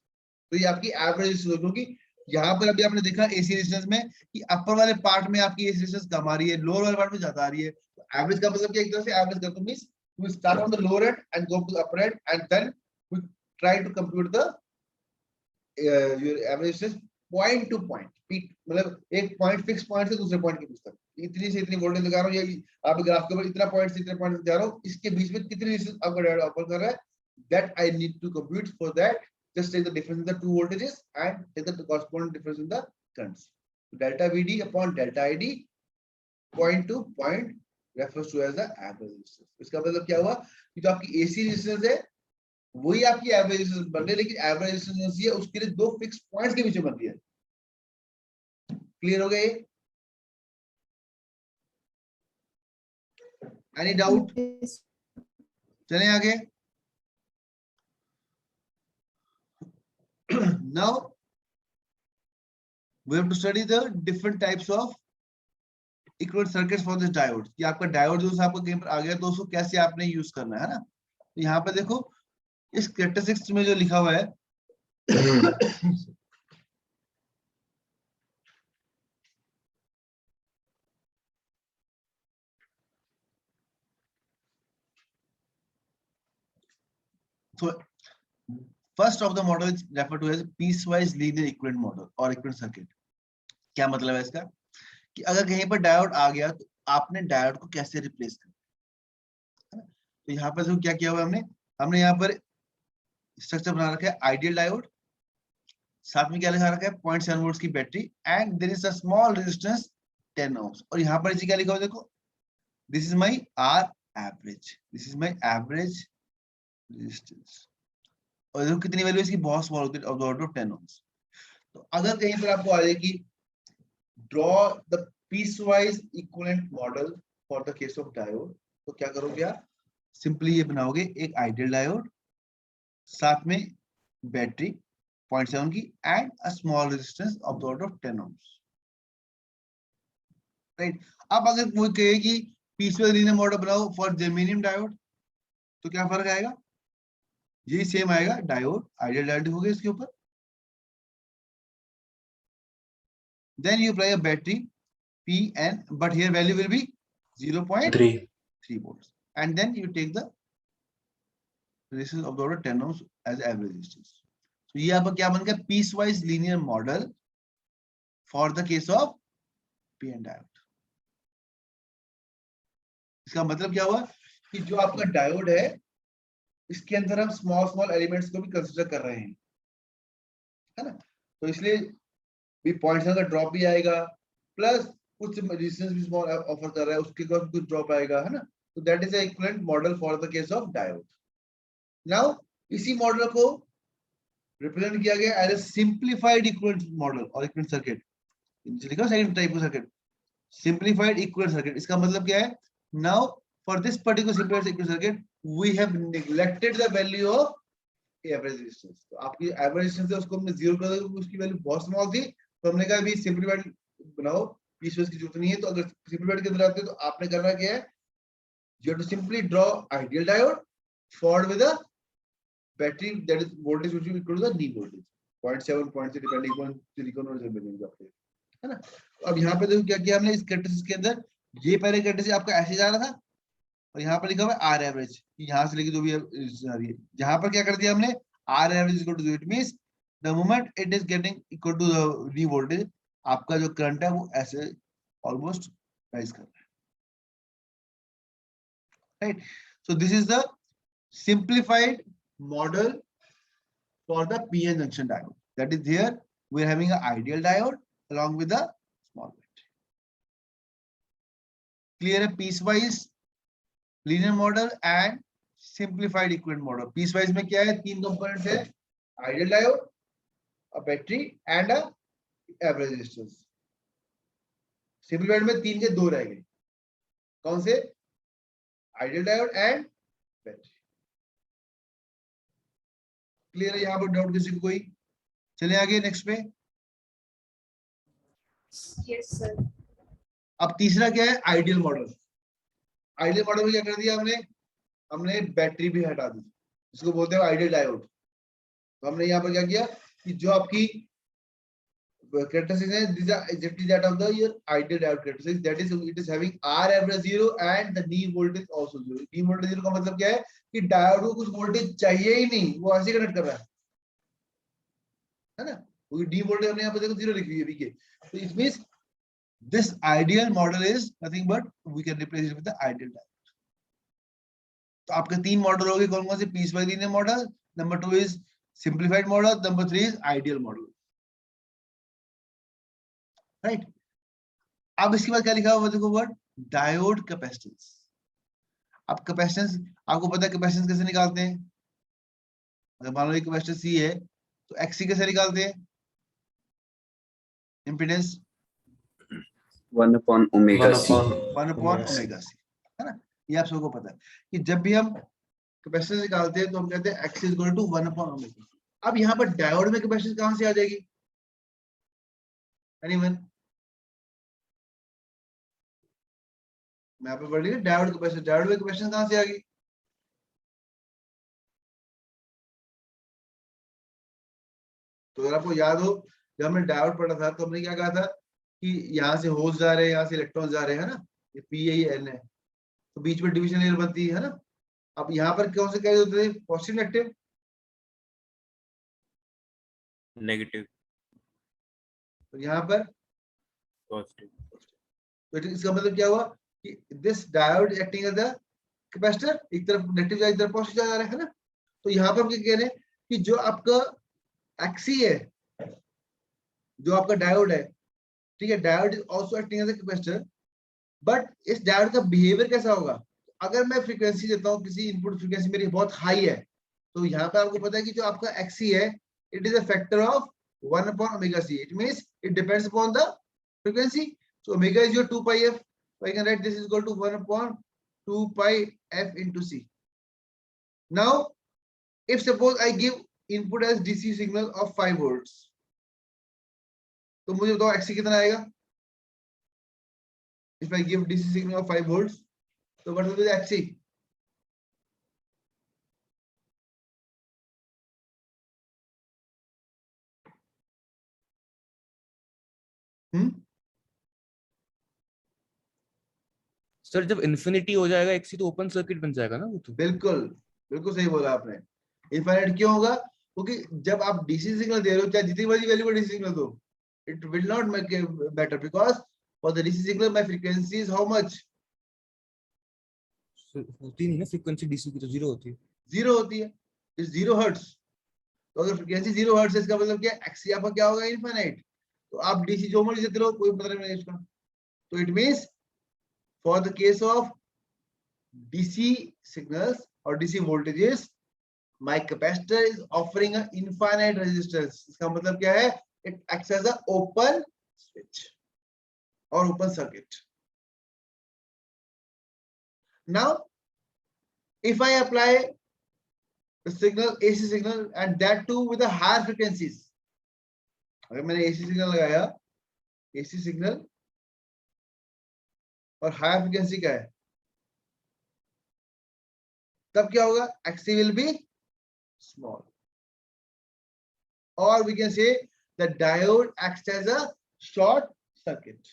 तो ये आपकी एवरेज रेजिस्टेंस होगी. यहाँ पर अभी आपने देखा एसी रेजिस्टेंस में कि अपर वाले पार्ट में आपकी एसी रेजिस्टेंस कम आ रही है, लोअर वाले पार्ट में ज्यादा आ रही है. एवरेज का मतलब क्या, एक तरह से एवरेज का तो means we start from the lower end and go to the upper end and then we try to compute the your average resistance point to point. मतलब एक पॉइंट फिक्स पॉइंट से दूसरे पॉइंट के बीच तक इतनी से इतनी वोल्टेज लगा रहा हूँ, ये आप ग्राफ के ऊपर इतना पॉइंट से इतने पॉइंट जा रहा हूँ, इसके बीच में कितनी रेजिस्टेंस आपका डायोड ऑफर कर रहा है, that I need to compute. For that just take the difference in the two voltages and take the corresponding difference in the currents. Delta VD upon delta ID, point to point refers to as the average resistance. इसका मतलब क्या हुआ कि जो आपकी AC resistance है वही आपकी एवरेज रेजिस्टेंस बन रही है, लेकिन एवरेज रेजिस्टेंस है उसके लिए 2 फिक्स पॉइंट्स के बीच में बन रही है. क्लियर हो गया? Any doubt? चलें आगे. Now we have to study the different types of equivalent circuits for this diode. कि आपका डायोड जो आपको गेम पर आ गया तो उसको कैसे आपने यूज करना है ना. तो यहाँ पे देखो इस कैरेक्टरिस्टिक्स में जो लिखा हुआ है तो first of the model is refer to as piecewise linear equivalent model और इक्विवेलेंट सर्किट। क्या मतलब है इसका कि अगर कहीं पर डायोड आ गया तो आपने डायोड को कैसे रिप्लेस करना है ना। तो यहाँ पर जो क्या किया हुआ हमने हमने यहाँ पर स्ट्रक्चर बना रखा है आइडियल डायोड, साथ में क्या लिखा रखा है 0.7 वोल्ट्स की battery and there is a small resistance 10 ohms। और यहाँ पर इसी क्या लिखा हुआ देखो, this is my R average, this is my average resistance. और देखो कितनी वैल्यू इसकी बहुत स्मॉल होती है of the order of 10 ohms। तो अगर कहीं पर आपको आ जाएगी draw the piecewise equivalent model for the case of diode, तो क्या करोगे आप, सिंपली ये बनाओगे एक आइडियल डायोड, साथ में बैटरी 0.7 की and a small resistance of the order of 10 ohms, right. अब अगर वो कहे कि पीसवाइज लीनियर मॉडल बनाओ फॉर जर्मेनियम डायोड, तो क्या फर्क आएगा, यही सेम आएगा, डायोड आइडियल डायोड हो गया इसके ऊपर, then you apply a battery P and but here value will be 0.3 volts and then you take the resistance of the order 10 ohms as average resistance। so ये आपका क्या बन गया, piecewise linear model for the case of PN diode। इसका मतलब क्या हुआ कि जो आपका डायोड है इसके अंदर हम स्मॉल एलिमेंट्स को भी कंसीडर कर रहे हैं, है ना। तो इसलिए भी 0.7 का ड्रॉप भी आएगा, प्लस कुछ रेजिस्टेंस भी स्मॉल ऑफर कर रहा है, उसके बाद कुछ ड्रॉप आएगा, है ना। तो that is a equivalent model for the case of diode. Now इसी मॉडल को रिप्रेजेंट किया गया as a simplified equivalent model और इक्विवेलेंट सर्किट, लिखा सेकंड टाइप का सर्किट, सिंपलीफाइड इक्विवेलेंट सर्किट। इसका मतलब क्या है, now for this particular simplified equivalent circuit we have neglected the value of average resistance. तो आपकी एवरेज रेजिस्टेंस है उसको हमने 0 कर दिया, उसकी वैल्यू बहुत स्मॉल थी, तो हमने कहा भी सिंपलीफाइड बनाओ, पीसवाइज की जरूरत नहीं है। तो अगर सिंपलीफाइड के अंदर आते हैं तो आपने करना क्या है, you have to simply draw ideal diode followed with a battery that is voltage which will equal to the knee voltage 0.7 0.6 depending upon silicon और जर्मेनियम का, है ना। अब यहाँ पे देखो क्या किया हमने इस कैरेक्टरिस्टिक्स के अंदर, ये पहले कैरेक्टरिस्टिक आपका ऐसे जा रहा था और यहाँ पर लिखा हुआ है आर एवरेज, यहाँ से लेके जो भी आ रही है, यहाँ पर क्या कर दिया हमने, R average equal to 0, it means the moment it is getting equal to the knee voltage, आपका जो करंट है वो ऐसे ऑलमोस्ट राइज कर रहा है, right। So this is the simplified model for the PN junction diode, that is here we are having an ideal diode along with a small battery, clear है, piecewise linear model and simplified equivalent model। piecewise में क्या है, 3 components है, ideal diode, a battery and a average resistance। simplified में 3 के 2 रह गए, कौन से, ideal diode and battery. Clear है, यहाँ पर डाउट किसी को कोई, चले आगे नेक्स्ट पे। Yes, sir. अब तीसरा क्या है, आइडियल मॉडल। आइडियल मॉडल में क्या कर दिया हमने, हमने बैटरी भी हटा दी, इसको बोलते हैं आइडियल डायोड। तो हमने यहाँ पर क्या किया कि जो आपकी characteristics है, these are exactly that of the your ideal diode characteristics, that is it is having R average 0 and the knee voltage also 0। knee voltage 0 का मतलब क्या है कि डायोड को कुछ वोल्टेज चाहिए ही नहीं, वो ऐसे कनेक्ट कर रहा है ना, क्योंकि डी वोल्टेज हमने यहाँ पे देखो 0 लिखी हुई है, तो it means this ideal model is nothing but we can replace it with the ideal diode. तो आपके 3 मॉडल हो गए, कौन कौन से, piecewise linear model, number 2 is simplified model, number 3 is ideal model, right. अब इसके बाद क्या लिखा हुआ देखो, वर्ड डायोड कैपेसिटेंस। अब कैपेसिटेंस आपको पता है, कैपेसिटेंस कैसे निकालते हैं, अगर मान लो कैपेसिटेंस सी है तो एक्सी कैसे निकालते हैं, इंपेडेंस 1/ओमेगा सी, 1/ओमेगा सी, है ना। ये आप सबको पता है कि जब भी हम कैपेसिटेंस निकालते हैं तो हम कहते हैं एक्स इज इक्वल टू 1/ओमेगा। अब यहाँ पर डायोड में कैपेसिटेंस कहां से आ जाएगी, एनीवन, मैं यहाँ पे पढ़ लिया डायोड कैपेसिटेंस, डायोड में कैपेसिटेंस कहां से आ गई, तो अगर आपको याद हो जब हमने डायोड पढ़ा था तो हमने क्या कहा था कि यहाँ से होल्स जा रहे हैं, यहाँ से इलेक्ट्रॉन जा रहे हैं, है ना, ये पी है ये एन है, तो बीच में डिवीजन लेयर बनती है ना। अब यहाँ पर कौन से कैरियर होते हैं, पॉजिटिव नेगेटिव, नेगेटिव तो यहाँ पर पॉजिटिव तो इसका मतलब क्या हुआ कि this diode acting as a capacitor, एक तरफ नेगेटिव चार्ज, इधर पॉजिटिव चार्ज आ रहा है ना। तो यहाँ पर हम क्या कह रहे हैं कि जो आपका एक्सी है, जो आपका डायोड है, ठीक है, diode is also acting as a capacitor, but इस डायोड का बिहेवियर कैसा होगा? अगर मैं फ्रीक्वेंसी देता हूँ, किसी इनपुट फ्रीक्वेंसी मेरी बहुत हाई है, तो यहाँ पे आपको पता है कि जो आपका एक्सी है, it is a factor of 1 upon omega c. It means it depends upon the frequency. So omega is your 2 pi f. So I can write this is equal to 1 upon 2 pi f into c. Now, if suppose I give input as DC signal of 5 volts, तो मुझे बताओ XC कितना आएगा? If I give DC signal of 5 volts, so what will be the XC? Sir जब infinity हो जाएगा XC तो open circuit बन जाएगा ना वो तो। बिल्कुल बिल्कुल सही बोला आपने। इनफाइनाइट क्यों होगा? क्योंकि जब आप डीसी सिग्नल दे रहे हो, चाहे जितनी बड़ी वैल्यू का डीसी सिग्नल दो, it will not make it better because for the DC signal my frequency is how much? होती नहीं ना फ्रीक्वेंसी डीसी की, तो जीरो होती है। जीरो होती है, इस 0 हर्ट्ज। तो अगर फ्रीक्वेंसी 0 हर्ट्ज है, इसका मतलब क्या? एक्सी आपका क्या होगा? इनफाइनाइट। तो आप डीसी जो मर्जी देते रहो, कोई मतलब नहीं इसका। तो it means for the case of DC signals और DC voltages, my capacitor is offering an infinite resistance. इसका मतलब क्या है? It acts as a open switch or open circuit. Now, if I apply the signal, AC signal, and that too with a higher frequencies, अगर मैंने AC signal लगाया, AC signal और higher frequency का है, तब क्या होगा? XC will be small, or we can say the diode acts as a short circuit.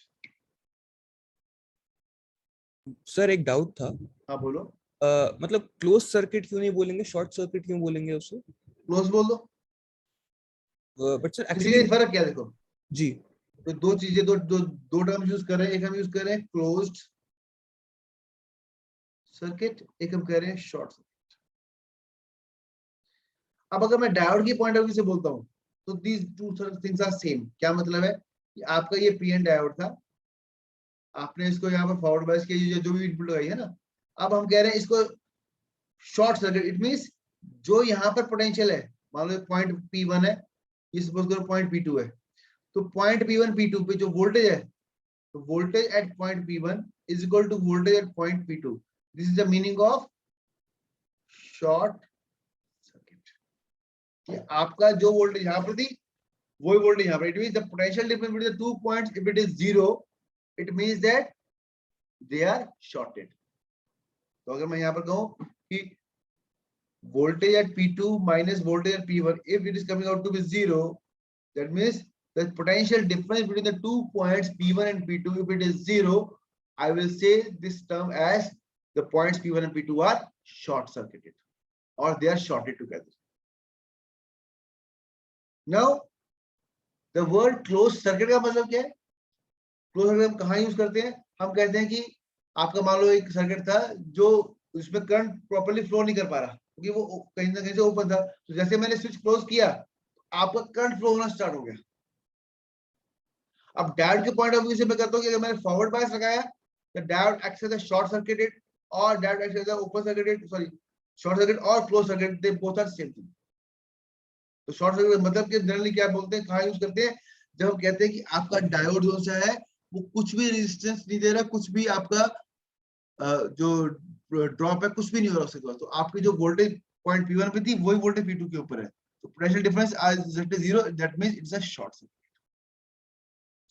Sir एक डाउट था, हाँ बोलो। मतलब क्लोज सर्किट क्यों नहीं बोलेंगे, शॉर्ट सर्किट क्यों बोलेंगे उसे? क्लोज बोल दो। बट सर बेसिकली एक्चुअली फर्क क्या है? देखो, जी तो दो चीजें, दो टर्म यूज कर रहे हैं। एक हम यूज कर रहे हैं क्लोज्ड सर्किट, एक हम कह रहे हैं शॉर्ट सर्किट। अब अगर मैं डायोड की पॉइंट ऑफ व्यू से बोलता हूं, तो these two things are same. क्या मतलब है कि आपका ये पीएन डायोड था, आपने इसको यहाँ पर फॉरवर्ड बायस किया, जो भी इनपुट लगाई है ना, अब हम कह रहे हैं इसको शॉर्ट सर्किट। इट मींस जो यहाँ पर पोटेंशियल है, मान लो पॉइंट P1 है, ये सपोज करो पॉइंट P2 है, तो पॉइंट P1 P2 पे जो वोल्टेज है, तो voltage at point P1 is equal to voltage at point P2। This is the meaning of short circuit. कि आपका जो वोल्टेज यहाँ पर थी, वही वोल्टेज यहाँ पर। It means the potential difference between the two points, if it is zero, it means that they are shorted. तो अगर मैं यहाँ पर कहूँ कि voltage at P2 minus voltage at P1, if it is coming out to be zero, that means the potential difference between the 2 points P1 and P2, if it is zero, I will say this term as the points P1 and P2 are short circuited, or they are shorted together. Now, the word closed circuit का मतलब क्या है? Close circuit हम कहाँ use करते हैं? हम कहते हैं कि आपका मान लो एक सर्किट था जो उसमें करंट प्रॉपर्ली फ्लो नहीं कर पा रहा, क्योंकि वो कहीं ना कहीं से ओपन था। तो जैसे मैंने स्विच क्लोज किया, आपका करंट फ्लो होना स्टार्ट हो गया। अब डायोड के पॉइंट ऑफ व्यू से मैं कहता हूँ कि अगर मैंने फॉरवर्ड बायस लगाया, तो diode acts as a short circuited, और diode acts as a open circuited, sorry, short circuit और close circuit, they both are same thing. तो शॉर्ट सर्किट मतलब कि जनरली क्या बोलते हैं, कहाँ यूज करते हैं? जब हम कहते हैं कि आपका डायोड जो सा है वो कुछ भी रेजिस्टेंस नहीं दे रहा, कुछ भी आपका जो ड्रॉप है कुछ भी नहीं हो रहा उसके बाद, तो आपकी जो वोल्टेज पॉइंट P1 पे थी वही वोल्टेज P2 के ऊपर है, तो potential difference is zero, that means it's a short circuit.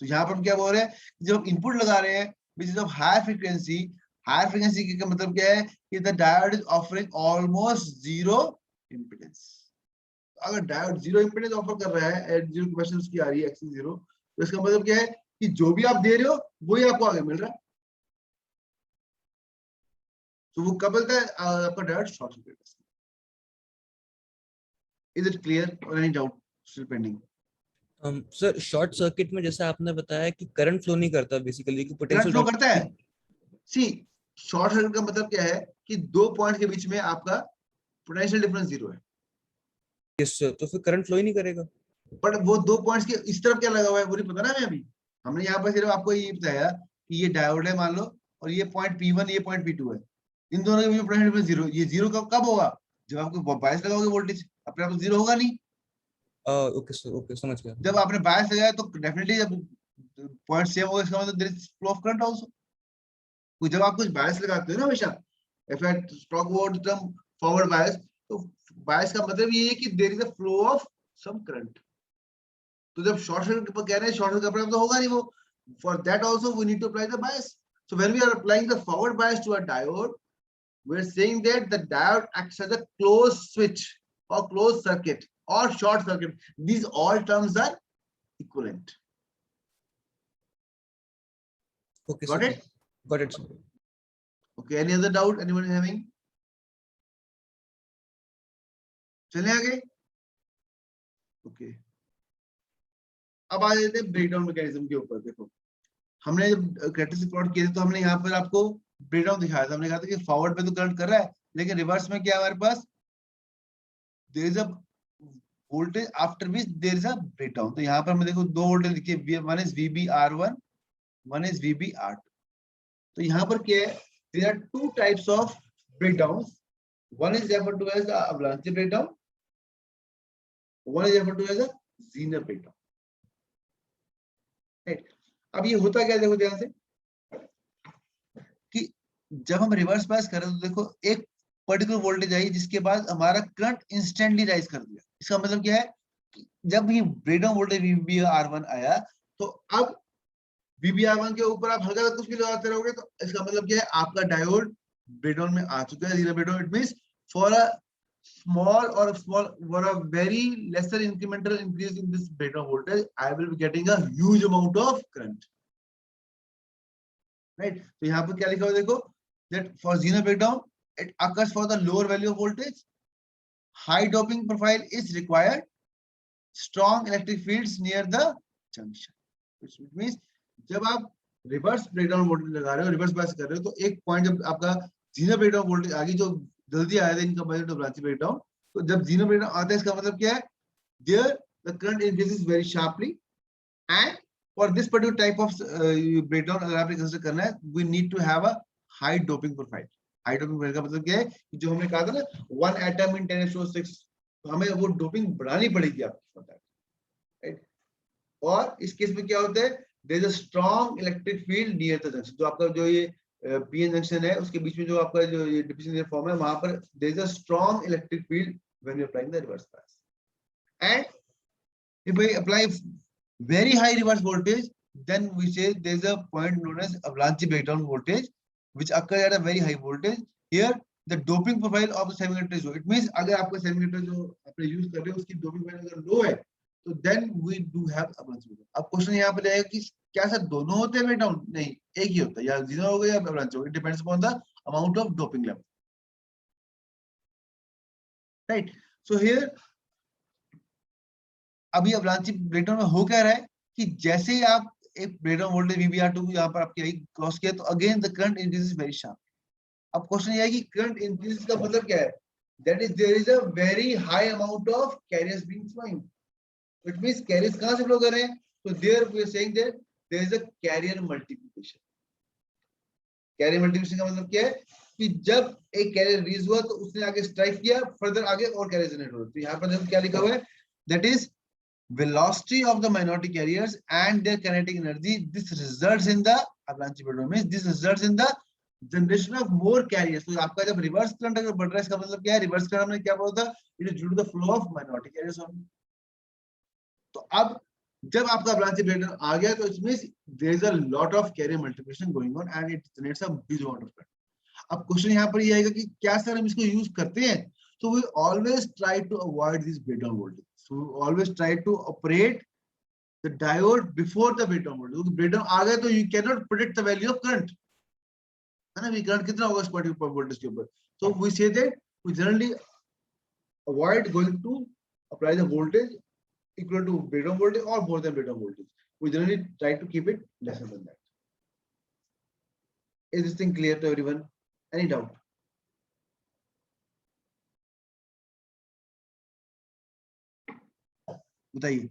तो यहाँ पर हम क्या बोल रहे हैं, जब हम इनपुट लगा रहे हैं which is of high frequency, high frequency का मतलब क्या है कि the diode is offering almost zero impedance. अगर डायोड जीरो इंपेडेंस ऑफर कर रहा है, एट जीरो कैपेसिटेंस उसकी आ रही है एक्सी जीरो, तो इसका मतलब क्या है कि जो भी आप दे रहे हो वही आपको आगे मिल रहा है। तो वो कब बोलता है आपका diode short circuit. Is it clear और any doubt still pending? Sir short circuit में जैसा आपने बताया कि करंट फ्लो नहीं करता बेसिकली कि करंट पोटेंशियल फ्लो करता है। सी शॉर्ट सर्किट का मतलब क्या है कि दो पॉइंट के बीच में आपका पोटेंशियल डिफरेंस जीरो है, यस सर, तो फिर करंट फ्लो ही नहीं करेगा। बट वो दो पॉइंट्स के इस तरफ क्या लगा हुआ है वो नहीं पता ना हमें अभी। हमने यहाँ पर सिर्फ आपको ये बताया कि ये डायोड है मान लो, और ये पॉइंट P1 ये पॉइंट P2 है, इन दोनों के बीच में पोटेंशियल डिफरेंस जीरो। ये जीरो कब होगा? जब आपको बायस लगाओगे वोल्टेज, अपने आप जीरो होगा नहीं। ओके सर, ओके समझ गया। जब आपने बायस लगाया तो डेफिनेटली जब पॉइंट सेम होगा, इसका मतलब there is flow of current also. जब आप कुछ बायस लगाते हो ना हमेशा, if I talk about the term forward bias, तो बायस का मतलब ये है कि there is a flow of some current. तो जब शॉर्ट सर्किट पर कह रहे हैं शॉर्ट सर्किट का तो होगा नहीं वो, for that also we need to apply the bias. So when we are applying the forward bias to a diode, we are saying that the diode acts as a closed switch or closed circuit or short circuit. These all terms are equivalent. Okay Got sir, it? Got it sir. Okay, any other doubt anyone is having? चलें आगे? Okay. अब आ जाते हैं breakdown mechanism के ऊपर। देखो हमने जब कैरेक्टरिस्टिक प्लॉट किए थे तो हमने यहाँ पर आपको ब्रेकडाउन दिखाया था। हमने कहा था कि फॉरवर्ड पे तो करंट कर रहा है, लेकिन रिवर्स में क्या है हमारे पास, there is a voltage after which there is a breakdown. तो यहाँ पर हमें देखो दो वोल्टेज लिखे, one is VBR1, one is VBR2। तो यहाँ पर क्या है, there are two types of breakdown. One is referred to as the avalanche breakdown, one is referred to as a Zener breakdown. Right, अब ये होता क्या, देखो ध्यान से कि जब हम रिवर्स पास कर रहे हैं तो देखो एक पर्टिकुलर वोल्टेज आई जिसके बाद हमारा करंट इंस्टेंटली राइज कर दिया। इसका मतलब क्या है कि जब ये ब्रेकडाउन वोल्टेज VBR1 आया तो अब VBR1 के ऊपर आप हल्का कुछ भी लगाते रहोगे तो इसका मतलब क्या है, आपका डायोड ब्रेकडाउन में आ चुका है, zero breakdown. It means for a for a very lesser incremental increase in this breakdown voltage, I will be getting a huge amount of current. Right? तो यहाँ पर क्या लिखा हुआ देखो, that for zener breakdown it occurs for the lower value of voltage, high doping profile is required, strong electric fields near the junction, which means जब आप reverse breakdown voltage लगा रहे हो, रिवर्स बायस कर रहे हो, तो एक पॉइंट जब आपका जीरो ब्रेकडाउन वोल्टेज आगे जो जल्दी आया था इनका कंपैरिजन टू ब्रांच ब्रेकडाउन, तो जब जीरो ब्रेकडाउन आता है इसका मतलब क्या है, there the current increases very sharply and for this particular type of breakdown अगर आपने कंसीडर करना है, we need to have a high doping profile. High doping profile का मतलब क्या है कि जो हमने कहा था ना 1 एटम इन 10⁶, तो हमें वो डोपिंग बढ़ानी पड़ेगी आपको, राइट। और इस केस में क्या होता है, there is a strong electric field near the junction। जो आपका जो ये PN जंक्शन है उसके बीच में जो आपका जो ये डिप्लीशन फॉर्म है, वहां पर there is a strong electric field when you applying the reverse bias। And if we apply very high reverse voltage, then we say there is a point known as avalanche breakdown voltage which occurs at a very high voltage। Here the doping profile of the semiconductor is low। It means अगर आपका semiconductor जो आपने use कर रहे हो उसकी doping profile अगर लो है तो then we do have avalanche breakdown। अब क्वेश्चन यहाँ पे जाएगा कि क्या सर दोनों होते हैं ब्रेकडाउन? नहीं, एक ही होता है, या जीरो होगा या avalanche होगा, it depends upon the amount of doping level, right? So here अभी avalanche breakdown में हो क्या रहा है कि जैसे ही आप एक ब्रेकडाउन वोल्टेज VBR2 को यहाँ पर आपके आई क्रॉस किया तो again the current increases very sharp. अब क्वेश्चन ये है कि करंट इंक्रीज का मतलब क्या है, that is there is a very high amount of carriers being flowing. It means carriers कहां से फ्लो कर रहे हैं, तो there we are saying that there is a carrier multiplication. Carrier multiplication का मतलब क्या है कि जब एक कैरियर रिलीज हुआ तो उसने आगे स्ट्राइक किया, फर्दर आगे और कैरियर जनरेट हो। तो यहाँ पर देखो क्या लिखा हुआ है, that is velocity of the minority carriers and their kinetic energy। This results in the avalanche breakdown, means this results in the generation of more carriers। तो आपका जब रिवर्स करंट अगर बढ़ रहा है इसका मतलब क्या है, रिवर्स करंट हमने क्या बोला था, it is due to the flow of minority carriers only। तो अब जब आपका avalanche breakdown आ गया तो it means there is a lot of carrier multiplication going on and it generates a huge amount of current. अब question यहाँ पर ये आएगा कि क्या सर हम इसको यूज करते हैं, so we always try to avoid these breakdown voltage। So we always try to operate the diode before the breakdown voltage। क्योंकि breakdown आ गया तो you cannot predict the value of current, है ना, करंट कितना होगा इस पर्टिकुलर वोल्टेज के ऊपर। So we say that we generally avoid going to apply the voltage equal to breakdown voltage or more than breakdown voltage. We generally try to keep it lesser than that. Is this thing clear to everyone? Any doubt? बताइए.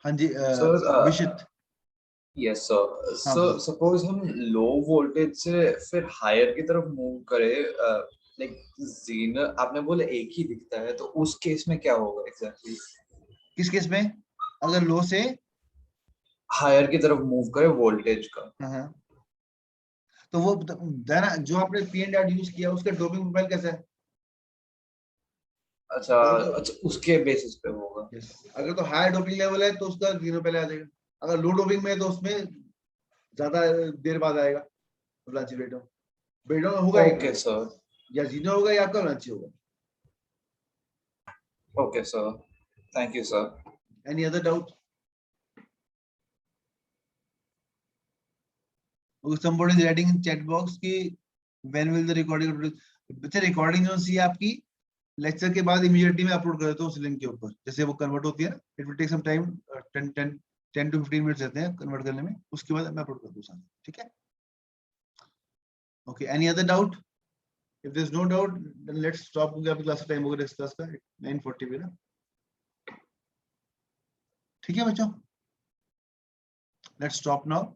हाँ जी, Vishit. Yes sir. हाँ, sir बोलो. Suppose हम low voltage से फिर higher की तरफ मूव करें, लाइक जीनर आपने बोला एक ही दिखता है, तो उस केस में क्या होगा एग्जैक्टली? किस केस में? अगर लो से हायर की तरफ मूव करें वोल्टेज का. हाँ, तो वो देना जो आपने पी एंड आर यूज किया उसका डोपिंग प्रोफाइल कैसा है? अच्छा अच्छा, उसके बेसिस पे होगा. Yes. अगर तो हाई डोपिंग लेवल है तो उसका जीरो पहले आ जाएगा. अगर लो डोपिंग में है तो उसमें ज्यादा देर बाद आएगा ब्रांची ब्रेकडाउन. ब्रेकडाउन होगा ओके सर. या जीरो होगा या आपका ब्रांची होगा. Okay sir, thank you sir. Any other doubt? somebody is writing in chat box कि when will the recording? बच्चे रिकॉर्डिंग जो सी आपकी लेक्चर के बाद इमीडिएटली मैं अपलोड कर देता हूँ उस लिंक के ऊपर. जैसे वो कन्वर्ट होती है ना, it will take some time, 10 to 15 minutes लेते हैं कन्वर्ट करने में. उसके बाद मैं अपलोड कर दूँ साथ. ठीक है? Okay, any other doubt? If there is no doubt then let's stop. क्योंकि आपकी क्लास टाइम हो गया क्लास का 9:40 पे ना. ठीक है बच्चों, लेट्स स्टॉप नाउ.